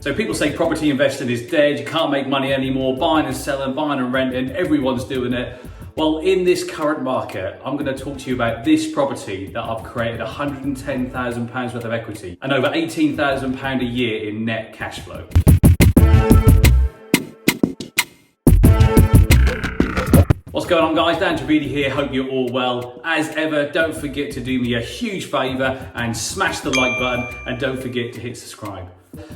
So people say property investing is dead, you can't make money anymore, buying and selling, buying and renting, everyone's doing it. Well, in this current market, I'm going to talk to you about this property that I've created £110,000 worth of equity and over £18,000 a year in net cash flow. What's going on, guys? Dan Trevidi here, hope you're all well. As ever, don't forget to do me a huge favour and smash the like button, and don't forget to hit subscribe.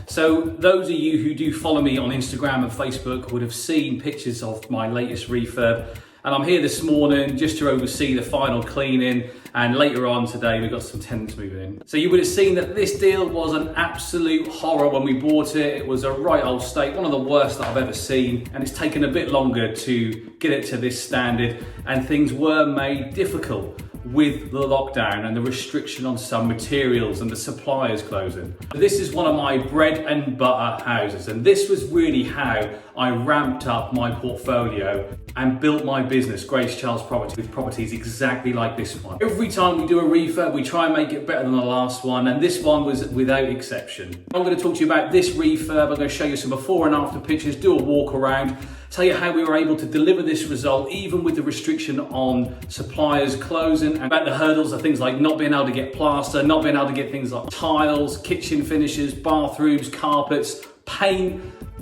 So those of you who do follow me on Instagram and Facebook would have seen pictures of my latest refurb, and I'm here this morning just to oversee the final cleaning, and later on today we've got some tenants moving in. So you would have seen that this deal was an absolute horror when we bought it. It was a right old state, one of the worst that I've ever seen, and it's taken a bit longer to get it to this standard, and things were made difficult with the lockdown and the restriction on some materials and the suppliers closing. This is one of my bread and butter houses, and this was really how I ramped up my portfolio and built my business, Grace Charles Property, with properties exactly like this one. Every time we do a refurb, we try and make it better than the last one, and this one was without exception. I'm going to talk to you about this refurb. I'm going to show you some before and after pictures, do a walk around, tell you how we were able to deliver this result even with the restriction on suppliers closing, and about the hurdles of things like not being able to get plaster, not being able to get things like tiles, kitchen finishes, bathrooms, carpets, paint,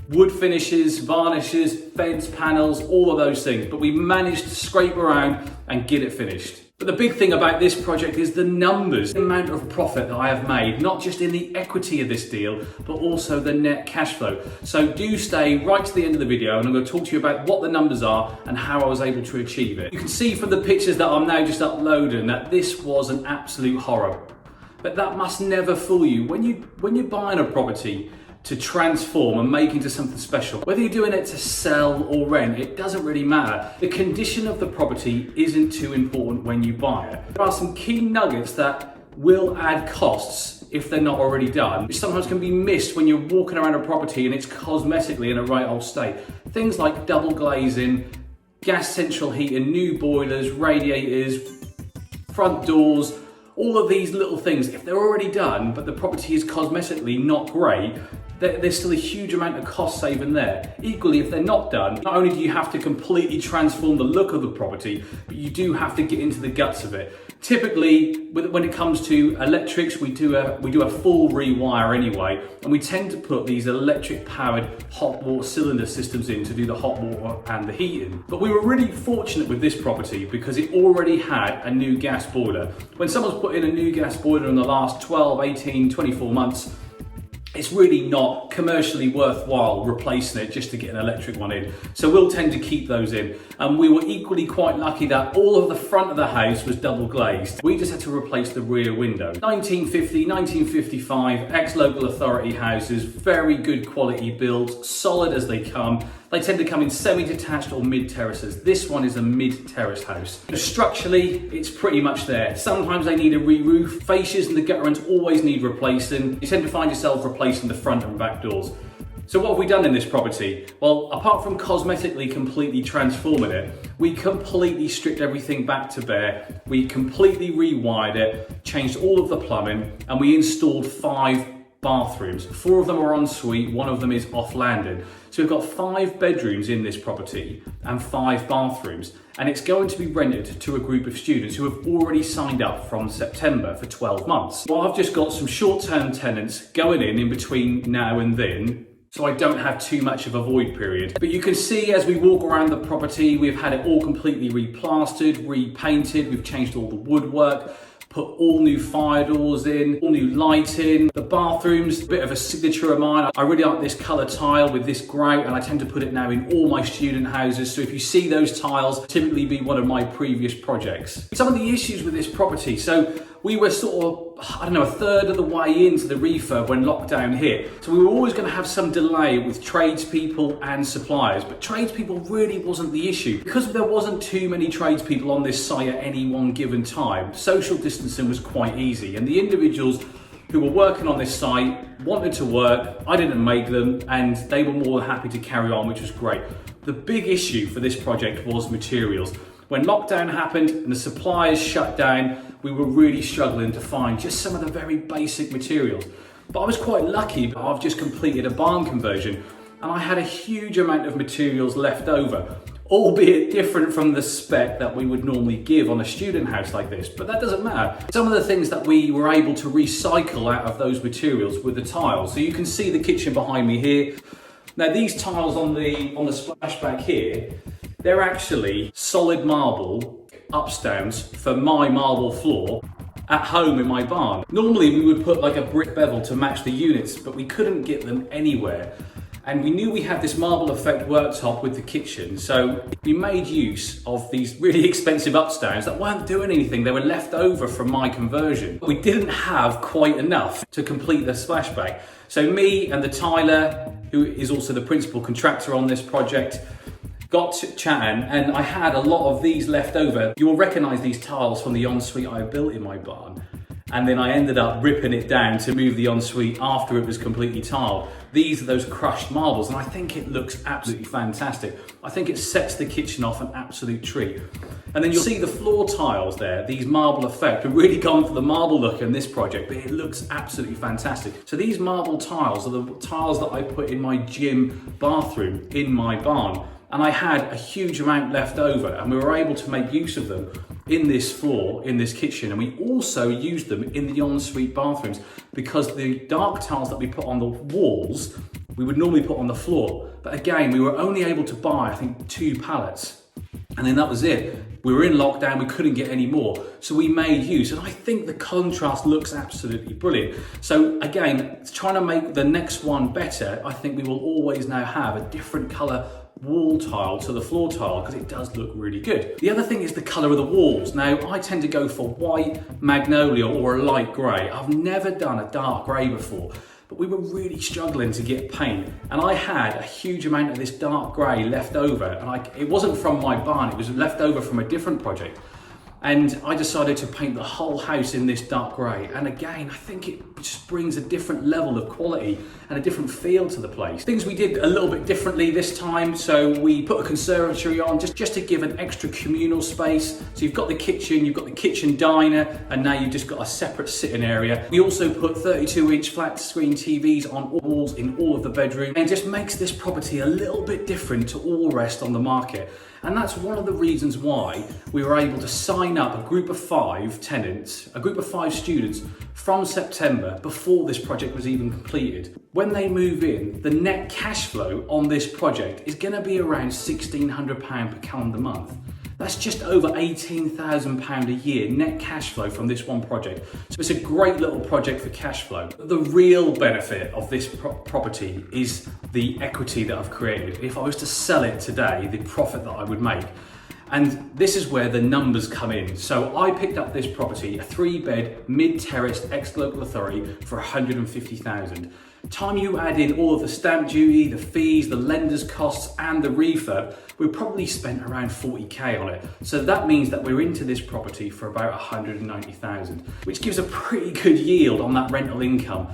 wood finishes, varnishes, fence panels, all of those things. But we managed to scrape around and get it finished. But the big thing about this project is the numbers, the amount of profit that I have made, not just in the equity of this deal, but also the net cash flow. So do stay right to the end of the video, and I'm going to talk to you about what the numbers are and how I was able to achieve it. You can see from the pictures that I'm now just uploading that this was an absolute horror. But that must never fool you. When you're buying a property to transform and make into something special, whether you're doing it to sell or rent, it doesn't really matter. The condition of the property isn't too important when you buy it. There are some key nuggets that will add costs if they're not already done, which sometimes can be missed when you're walking around a property and it's cosmetically in a right old state. Things like double glazing, gas central heating, new boilers, radiators, front doors, all of these little things, if they're already done but the property is cosmetically not great, there's still a huge amount of cost saving there. Equally, if they're not done, not only do you have to completely transform the look of the property, but you do have to get into the guts of it. Typically, when it comes to electrics, we do a full rewire anyway, and we tend to put these electric powered hot water cylinder systems in to do the hot water and the heating. But we were really fortunate with this property because it already had a new gas boiler. When someone's put in a new gas boiler in the last 12, 18, 24 months, it's really not commercially worthwhile replacing it just to get an electric one in. So we'll tend to keep those in. And we were equally quite lucky that all of the front of the house was double glazed. We just had to replace the rear window. 1950, 1955, ex-local authority houses, very good quality builds, solid as they come. They tend to come in semi-detached or mid-terraces. This one is a mid-terrace house. Structurally, it's pretty much there. Sometimes they need a re-roof. Fascias and the gutter ends always need replacing. You tend to find yourself replacing the front and back doors. So what have we done in this property? Well, apart from cosmetically completely transforming it, we completely stripped everything back to bare. We completely rewired it, changed all of the plumbing, and we installed 5 bathrooms. 4 of them are en suite, 1 of them is off landing. So we've got 5 bedrooms in this property and 5 bathrooms, and it's going to be rented to a group of students who have already signed up from September for 12 months. Well, I've just got some short-term tenants going in between now and then, so I don't have too much of a void period. But you can see as we walk around the property, we've had it all completely replastered, repainted, we've changed all the woodwork, put all new fire doors in, all new lighting. The bathrooms, a bit of a signature of mine. I really like this colour tile with this grout, and I tend to put it now in all my student houses. So if you see those tiles, typically be one of my previous projects. Some of the issues with this property. So we were sort of, I don't know, a third of the way into the refurb when lockdown hit. So we were always going to have some delay with tradespeople and suppliers, but tradespeople really wasn't the issue. Because there wasn't too many tradespeople on this site at any one given time, social distancing was quite easy, and the individuals who were working on this site wanted to work. I didn't make them, and they were more than happy to carry on, which was great. The big issue for this project was materials. When lockdown happened and the suppliers shut down, we were really struggling to find just some of the very basic materials. But I was quite lucky. I've just completed a barn conversion and I had a huge amount of materials left over, albeit different from the spec that we would normally give on a student house like this, but that doesn't matter. Some of the things that we were able to recycle out of those materials were the tiles. So you can see the kitchen behind me here. Now these tiles on the splashback here, they're actually solid marble upstones for my marble floor at home in my barn. Normally we would put like a brick bevel to match the units, but we couldn't get them anywhere. And we knew we had this marble effect worktop with the kitchen, so we made use of these really expensive upstones that weren't doing anything. They were left over from my conversion. We didn't have quite enough to complete the splashback. So me and the tiler, who is also the principal contractor on this project, got chatting, and I had a lot of these left over. You will recognise these tiles from the ensuite I built in my barn. And then I ended up ripping it down to move the ensuite after it was completely tiled. These are those crushed marbles, and I think it looks absolutely fantastic. I think it sets the kitchen off an absolute treat. And then you'll see the floor tiles there, these marble effect. We're really going for the marble look in this project, but it looks absolutely fantastic. So these marble tiles are the tiles that I put in my gym bathroom in my barn. And I had a huge amount left over, and we were able to make use of them in this floor, in this kitchen. And we also used them in the ensuite bathrooms because the dark tiles that we put on the walls, we would normally put on the floor. But again, we were only able to buy, I think, 2 pallets. And then that was it. We were in lockdown, we couldn't get any more. So we made use, and I think the contrast looks absolutely brilliant. So again, trying to make the next one better, I think we will always now have a different color wall tile to the floor tile because it does look really good. The other thing is the colour of the walls. Now I tend to go for white, magnolia or a light grey. I've never done a dark grey before, but we were really struggling to get paint, and I had a huge amount of this dark grey left over, and it wasn't from my barn, it was left over from a different project. And I decided to paint the whole house in this dark grey. And again, I think it just brings a different level of quality and a different feel to the place. Things we did a little bit differently this time. So we put a conservatory on just to give an extra communal space. So you've got the kitchen, you've got the kitchen diner, and now you've just got a separate sitting area. We also put 32-inch flat screen TVs on walls in all of the bedrooms, and it just makes this property a little bit different to all the rest on the market. And that's one of the reasons why we were able to sign up a group of 5 tenants, a group of 5 students from September before this project was even completed. When they move in, the net cash flow on this project is going to be around £1,600 per calendar month. That's just over £18,000 a year net cash flow from this one project. So it's a great little project for cash flow. The real benefit of this property is the equity that I've created. If I was to sell it today, the profit that I would make. And this is where the numbers come in. So I picked up this property, a 3-bed, mid-terraced ex-local authority for £150,000. Time you add in all of the stamp duty, the fees, the lender's costs, and the refurb, we probably spent around 40k on it. So that means that we're into this property for about 190,000, which gives a pretty good yield on that rental income.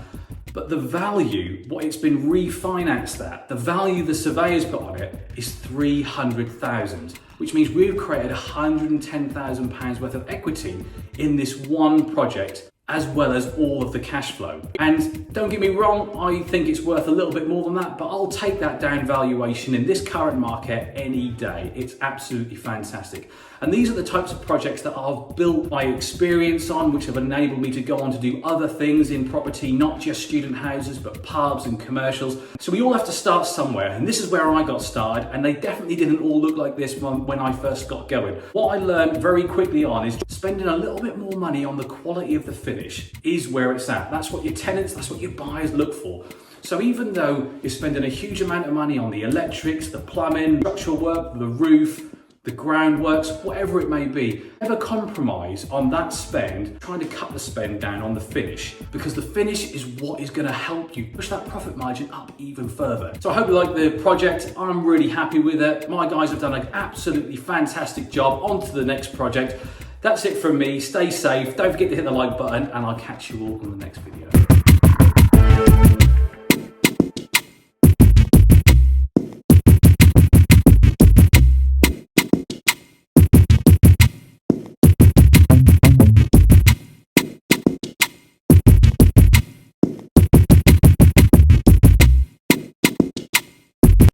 But the value, what it's been refinanced at, the value the surveyor's put on it is 300,000, which means we've created £110,000 worth of equity in this one project, as well as all of the cash flow. And don't get me wrong, I think it's worth a little bit more than that, but I'll take that down valuation in this current market any day. It's absolutely fantastic. And these are the types of projects that I've built my experience on, which have enabled me to go on to do other things in property, not just student houses, but pubs and commercials. So we all have to start somewhere, and this is where I got started, and they definitely didn't all look like this when I first got going. What I learned very quickly on is spending a little bit more money on the quality of the finish is where it's at. That's what your tenants, that's what your buyers look for. So even though you're spending a huge amount of money on the electrics, the plumbing, structural work, the roof, the groundworks, whatever it may be, never compromise on that spend, trying to cut the spend down on the finish, because the finish is what is going to help you push that profit margin up even further. So I hope you like the project. I'm really happy with it. My guys have done an absolutely fantastic job. On to the next project. That's it from me. Stay safe. Don't forget to hit the like button, and I'll catch you all on the next video.